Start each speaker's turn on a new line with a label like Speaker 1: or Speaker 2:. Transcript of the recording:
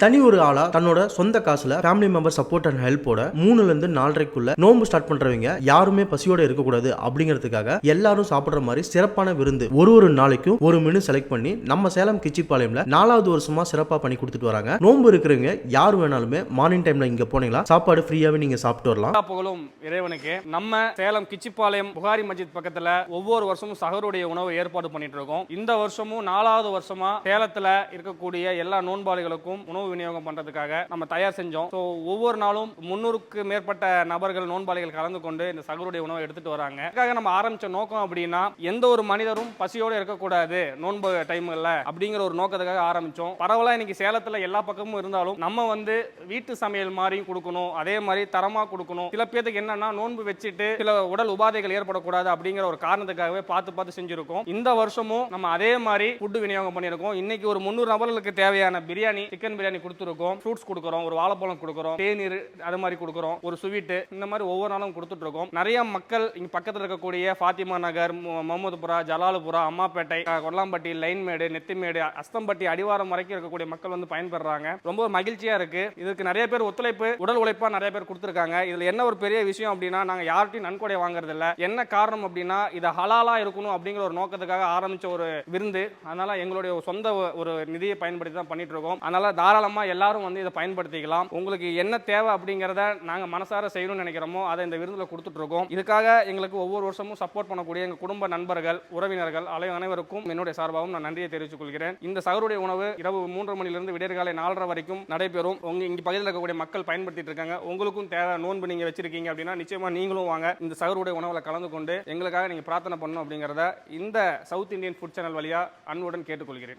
Speaker 1: தனி ஒரு ஆளா தன்னோட சொந்த காசுல ஃபேமிலி மெம்பர் சப்போர்ட் அண்ட் ஹெல்ப்போட 3ல இருந்து 4:30க்குள்ள நோம்பு ஸ்டார்ட் பண்றவங்க யாருமே பசியோட இருக்கக்கூடாது அப்படிங்கிறதுக்காக எல்லாரும் சாப்பிடுற மாதிரி சிறப்பான விருந்து ஒரு நாளைக்கும் ஒரு மெனு செலக்ட் பண்ணி நம்ம சேலம் கிச்சிப்பாளையம்ல 4வது வருஷமா சிறப்பா பண்ணி கொடுத்துட்டு வராங்க. நோம்பு இருக்கிறவங்க யார் வேணாலுமே மார்னிங் டைம்ல இங்க போனீங்களா சாப்பாடு ஃப்ரீயாவே நீங்க சாப்பிட்டு வரலாம்.
Speaker 2: புகழும் இறைவனுக்கு. நம்ம சேலம் கிச்சிப்பாளையம் புகாரி மஸ்ஜித் பக்கத்துல ஒவ்வொரு வருஷமும் சஹருடைய உணவு ஏற்பாடு பண்ணிட்டு இருக்கோம். இந்த வருஷமும் 4வது வருஷமா சேலத்துல இருக்கக்கூடிய எல்லா நோன்பாளிகளுக்கும் உணவு விநியோகம் பண்றதுக்காக நம்ம தயார் செஞ்சோம். ஒவ்வொரு நாளும் 300க்கு மேற்பட்ட நபர்கள் நோன்பாளிகள் கலந்து கொண்டு இந்த சகருடைய உணவை எடுத்துட்டு வராங்க. இதுக்காக நம்ம ஆரம்பிச்ச நோக்கம் அப்படின்னா எந்த ஒரு மனிதரும் பசியோட இருக்கக்கூடாது நோன்பு டைம்ல அப்படிங்கிற ஒரு நோக்கத்துக்காக ஆரம்பிச்சோம். பரவலா இன்னைக்கு சேலத்துல எல்லா பக்கமும் இருந்தாலும் நம்ம வீட்டு சமையல் மாதிரி கொடுக்கணும், அதே மாதிரி தரமா கொடுக்கணும். சில பேருக்கு என்னன்னா நோன்பு வச்சுட்டு சில உடல் உபாதைகள் ஏற்படக்கூடாது அப்படிங்கிற ஒரு காரணத்துக்காகவே பார்த்து செஞ்சிருக்கோம். இந்த வருஷமும் நம்ம அதே மாதிரி ஃபுட் விநியோகம் பண்ணியிருக்கோம். இன்னைக்கு ஒரு 300 நபர்களுக்கு தேவையான பிரியாணி, சிக்கன் பிரியாணி கொடுத்துருக்கோம், ஃப்ரூட்ஸ் கொடுக்குறோம், ஒரு வாழைப்பழம் கொடுக்குறோம், தேநீர் அது மாதிரி கொடுக்குறோம், ஒரு ஸ்வீட், இந்த மாதிரி ஒவ்வொரு நாளும் கொடுத்துட்டு இருக்கோம். நிறைய மக்கள் இங்க பக்கத்தில் இருக்கக்கூடிய ஃபாத்திமா நகர், முகமதுபுரா, ஜலாலுபுரா, அம்மாப்பேட்டை, கொல்லாம்பட்டி, லைன்மேடு, நெத்திமேடு, அஸ்தம்பட்டி, அடிவாரம் வரைக்கும் இருக்கக்கூடிய மக்கள் பயன்பெறாங்க. ரொம்ப மகிழ்ச்சியா இருக்கு. இதுக்கு நிறைய பேர் ஒத்துழைப்பு, உடல் உழைப்பா நிறைய பேர் கொடுத்துருக்காங்க. இதுல என்ன ஒரு பெரிய விஷயம் அப்படின்னா நாங்க யார்ட்டையும் நன்கொடை வாங்குறது இல்ல. என்ன காரணம் அப்படின்னா இது ஹலாலா இருக்கணும் அப்படிங்கிற ஒரு நோக்கத்துக்காக ஆரம்பிச்ச ஒரு விருந்து. அதனால எங்களுடைய சொந்த ஒரு நிதியை பயன்படுத்தி தான் பண்ணிட்டு இருக்கோம். அதனால தாராளமா எல்லாரும் இதை பயன்படுத்திக்கலாம். உங்களுக்கு என்ன தேவை அப்படிங்கறத நாங்க மனசார செய்யணும்னு நினைக்கிறோமோ அதை இந்த விருதுல கொடுத்துட்டு இருக்கோம். இதுக்காக எங்களுக்கு ஒவ்வொரு வருஷமும் சப்போர்ட் பண்ணக்கூடிய எங்க குடும்ப நண்பர்கள், உறவினர்கள் அனைவருக்கும் என்னுடைய சார்பாகவும் நான் நன்றியை தெரிவித்துக் கொள்கிறேன். இந்த சகருடைய உணவு இரவு 3:30 மணிலிருந்து விடியற்காலை 4:30 வரைக்கும் நடைபெறும். இங்க பகுதியில் இருக்கக்கூடிய மக்கள் பயன்படுத்திட்டு இருக்காங்க. உங்களுக்கும் தேவை நோன்பு நீங்க வச்சிருக்கீங்க அப்படின்னா நிச்சயமா நீங்களும் வாங்க. இந்த சகருடைய உணவுல கலந்து கொண்டு எங்களுக்காக நீங்க பிரார்த்தனை பண்ணணும் அப்படிங்கறத இந்த சவுத் இந்தியன் ஃபுட் சேனல் வழியா அன்புடன் கேட்டுக்கொள்கிறேன்.